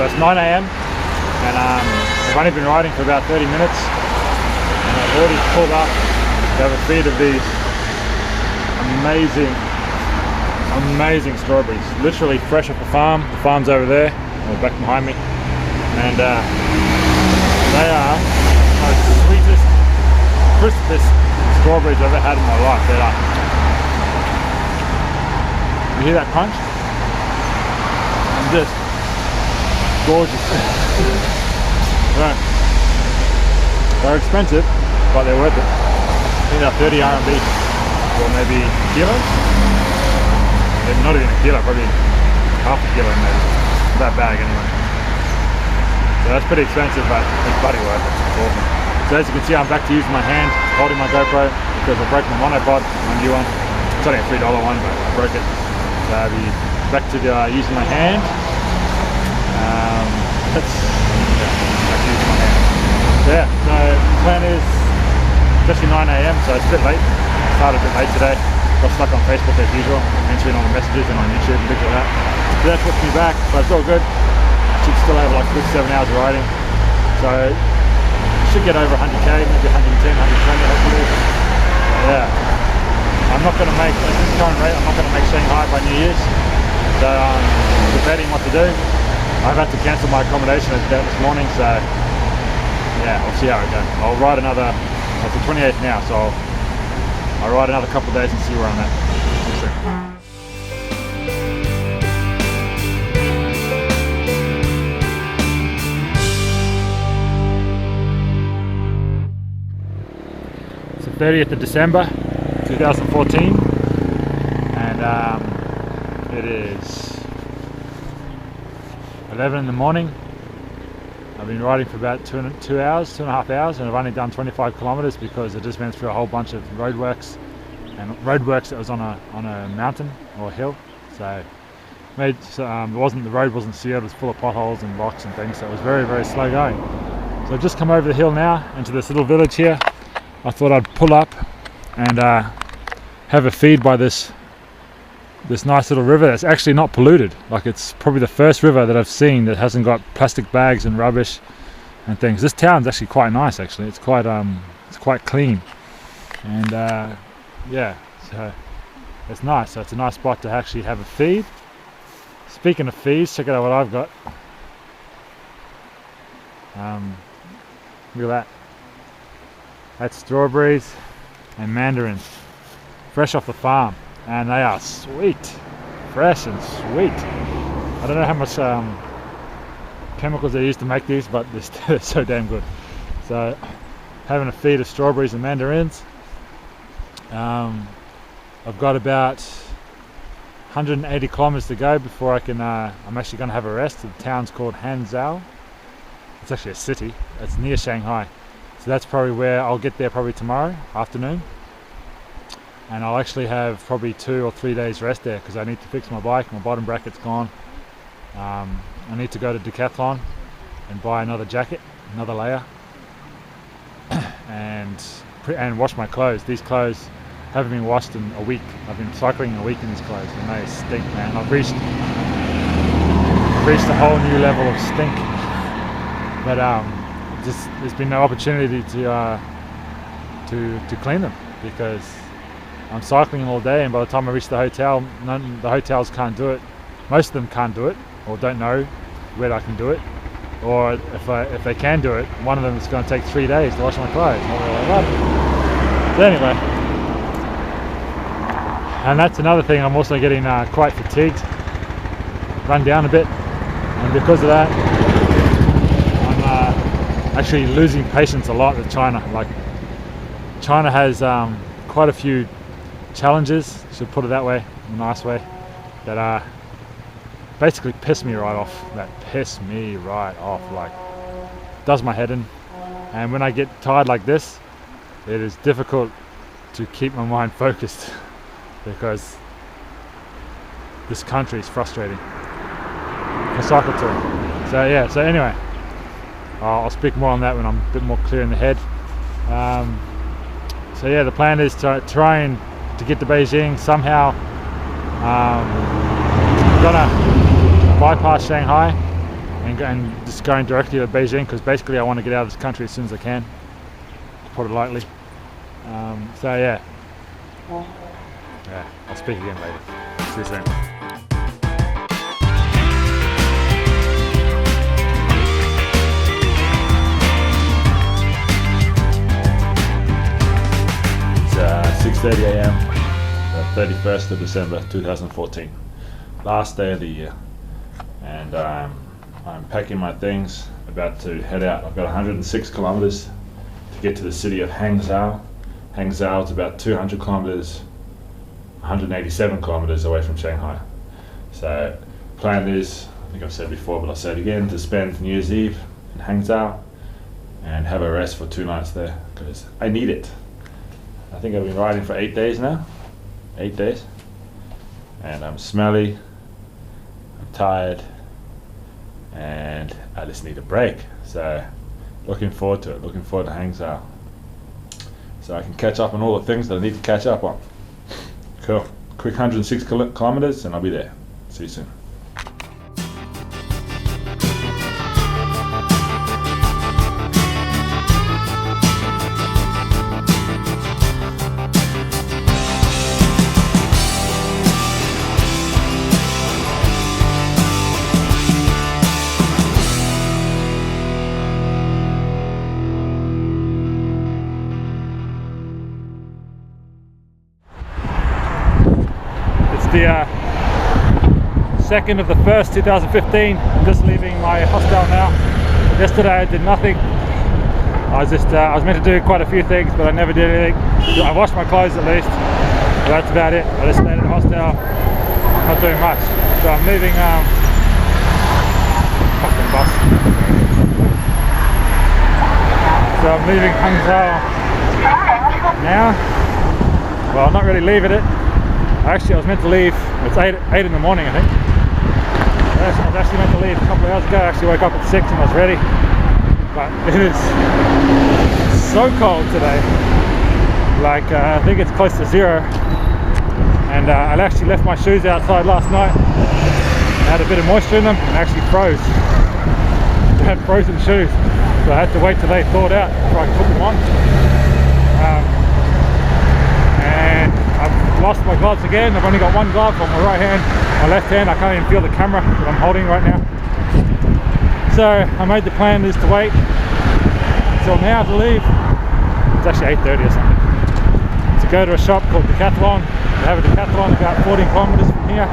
So it's 9 a.m. and I've only been riding for about 30 minutes and I've already pulled up to have a feed of these amazing strawberries, literally fresh off the farm. The farm's over there, or back behind me, and they are the sweetest, crispest strawberries I've ever had in my life. They are. You hear that crunch? And just gorgeous. They're expensive, but they're worth it. I think they're 30 RMB, or maybe kilos. Not even a kilo, probably half a kilo maybe. That bag anyway. So that's pretty expensive, but it's bloody worth it. It's awesome. So as you can see, I'm back to using my hand, holding my GoPro, because I broke my monopod, my new one. It's only a $3 one, but I broke it. So I'll be back to using my hand. Back to using my hand. So yeah, so the plan is, it's actually 9 a.m, so it's a bit late. I started a bit late today. Got stuck on Facebook as usual, answering all the messages and on YouTube and things like that. So that pushed me back, but it's all good. I should still have like 6-7 hours of riding. So I should get over 100k, maybe 110, 120 hopefully. But yeah, I'm not going to make, at this current rate, I'm not going to make Shanghai by New Year's. So I'm debating what to do. I've had to cancel my accommodation this morning, so yeah, we'll see how it goes. I'll ride another, it's the 28th now, so I'll ride another couple of days and see where I'm at. It's the 30th of December 2014 and it is 11 in the morning. I've been riding for about 2.5 hours, and I've only done 25 kilometers because I just went through a whole bunch of roadworks that was on a mountain or a hill. So the road wasn't sealed, it was full of potholes and rocks and things, so it was very, very slow going. So I've just come over the hill now into this little village here. I thought I'd pull up and have a feed by this nice little river that's actually not polluted. Like, it's probably the first river that I've seen that hasn't got plastic bags and rubbish and things. This town's actually quite nice, actually. It's quite clean, and yeah, so it's nice. So it's a nice spot to actually have a feed. Speaking of feeds, check out what I've got. Look at that. That's strawberries and mandarins, fresh off the farm. And they are sweet, fresh and sweet. I don't know how much chemicals they use to make these, but they're so damn good. So having a feed of strawberries and mandarins. I've got about 180 kilometers to go before I can, I'm actually going to have a rest. The town's called Hanzhou. It's actually a city. It's near Shanghai. So that's probably where I'll get there, probably tomorrow afternoon. And I'll actually have probably 2 or 3 days rest there because I need to fix my bike. My bottom bracket's gone. I need to go to Decathlon and buy another jacket, another layer, and wash my clothes. These clothes haven't been washed in a week. I've been cycling a week in these clothes and they stink, man. I've reached a whole new level of stink. But there's been no opportunity to clean them because I'm cycling all day, and by the time I reach the hotel, the hotels can't do it. Most of them can't do it, or don't know where I can do it. Or if they can do it, one of them is going to take 3 days to wash my clothes. So anyway, and that's another thing. I'm also getting quite fatigued, run down a bit, and because of that, I'm actually losing patience a lot with China. Like, China has quite a few challenges, should put it that way, in a nice way, that basically piss me right off. Like, does my head in. And when I get tired like this, it is difficult to keep my mind focused because this country is frustrating. A cycle tour. So yeah, so anyway, I'll speak more on that when I'm a bit more clear in the head. So yeah, the plan is to try and to get to Beijing somehow. I'm gonna bypass Shanghai and just going directly to Beijing, because basically I want to get out of this country as soon as I can, to put it lightly. So yeah, I'll speak again later. See you soon. It's 6:30 a.m. the 31st of December 2014, last day of the year, and I'm packing my things, about to head out. I've got 106 kilometers to get to the city of Hangzhou. Hangzhou is about 200 kilometers, 187 kilometers away from Shanghai. So plan is, I think I've said before, but I'll say it again, to spend New Year's Eve in Hangzhou and have a rest for 2 nights there, because I need it. I think I've been riding for 8 days now, 8 days, and I'm smelly, I'm tired, and I just need a break. So looking forward to it, looking forward to Hangzhou, so I can catch up on all the things that I need to catch up on. Cool. Quick 106 kilometers and I'll be there. See you soon. The 2nd of the 1st 2015. I'm just leaving my hostel now. Yesterday I did nothing. I was meant to do quite a few things, but I never did anything. I washed my clothes at least, but that's about it. I just stayed at the hostel, not doing much. So I'm leaving fucking bus. So I'm leaving Hangzhou now. Well, I'm not really leaving it. Actually, I was meant to leave, it's 8 in the morning, I think. I was actually meant to leave a couple of hours ago. I actually woke up at 6 and I was ready. But it is so cold today. Like, I think it's close to 0. And I actually left my shoes outside last night. I had a bit of moisture in them and actually froze. I had frozen shoes. So I had to wait till they thawed out before I could put them on. And I've lost my gloves again. I've only got one glove on my right hand. My left hand, I can't even feel the camera that I'm holding right now. So I made the plan is to wait until now to leave. It's actually 8:30 or something. To go to a shop called Decathlon. They have a Decathlon about 14 kilometers from here.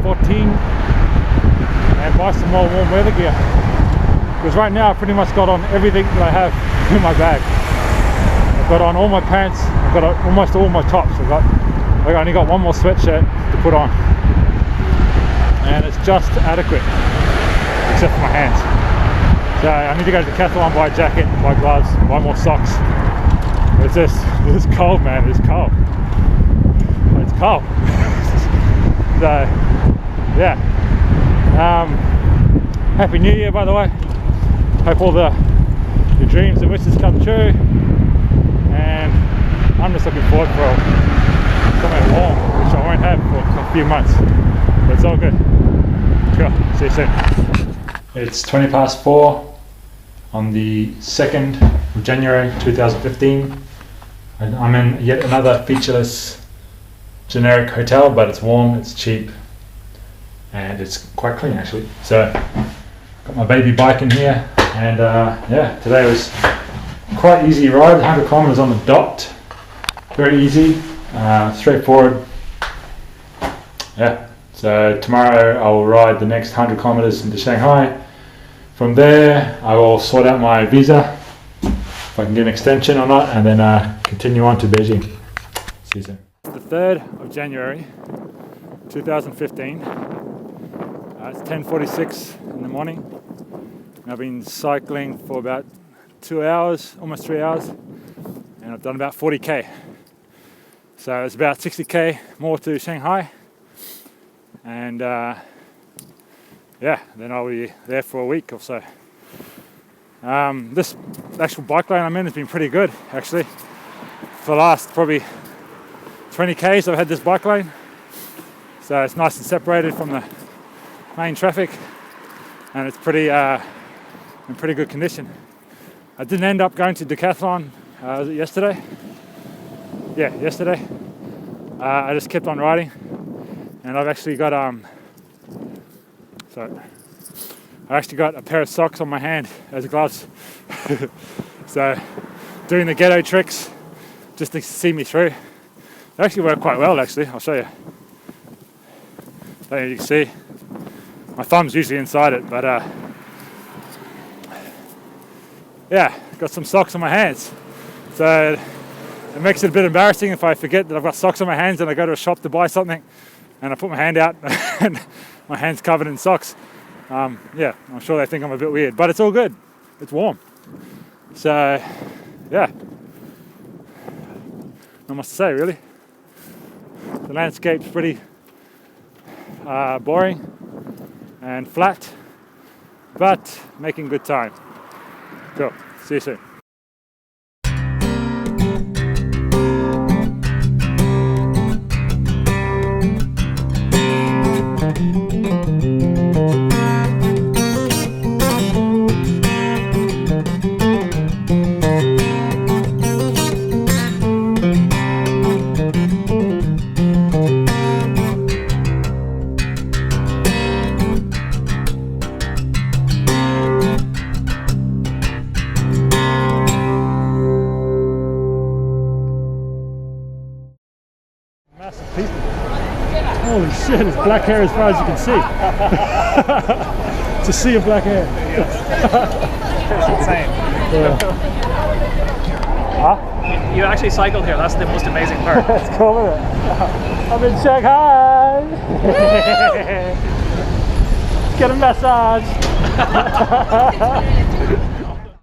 14. And buy some more warm weather gear. Because right now I've pretty much got on everything that I have in my bag. I've got on all my pants, I've got on almost all my tops. I only got one more sweatshirt to put on. And it's just adequate, except for my hands. So I need to go to Decathlon, buy a jacket, buy gloves, buy more socks. It's cold, man, it's cold. It's cold. So, yeah. Happy New Year, by the way. Hope all your dreams and wishes come true. And I'm just looking forward for somewhere warm, which I won't have for a few months. But it's all good. Cool. See you soon. It's 20 past 4 on the 2nd of January 2015. And I'm in yet another featureless generic hotel, but it's warm, it's cheap, and it's quite clean actually. So got my baby bike in here, and yeah, today was quite easy ride, 100 kilometers on the dot. Very easy, straightforward. Yeah, so tomorrow I will ride the next 100 kilometers into Shanghai. From there I will sort out my visa, if I can get an extension or not, and then continue on to Beijing. See you soon. The 3rd of January 2015. It's 10:46 in the morning. And I've been cycling for about 2 hours, almost 3 hours, and I've done about 40k. So it's about 60k more to Shanghai, and yeah, then I'll be there for a week or so. This actual bike lane I'm in has been pretty good actually. For the last probably 20k's I've had this bike lane, so it's nice and separated from the main traffic, and it's pretty in pretty good condition. I didn't end up going to Decathlon. Was it yesterday? Yeah, yesterday. I just kept on riding, and I've actually got I actually got a pair of socks on my hand as gloves. So doing the ghetto tricks just to see me through. They actually work quite well, actually. I'll show you. Don't know if you can see. My thumb's usually inside it, but yeah, got some socks on my hands. So it makes it a bit embarrassing if I forget that I've got socks on my hands and I go to a shop to buy something and I put my hand out and my hand's covered in socks. Yeah, I'm sure they think I'm a bit weird, but it's all good. It's warm. So, yeah. Not much to say, really. The landscape's pretty boring and flat, but making good time. Cool. See you soon. Massive people. Holy shit, it's black hair as far as you can see. It's a sea of black hair. It's insane. Yeah. Huh? You actually cycled here, that's the most amazing part. It's cool, isn't it? I'm in Shanghai. Let's get a massage.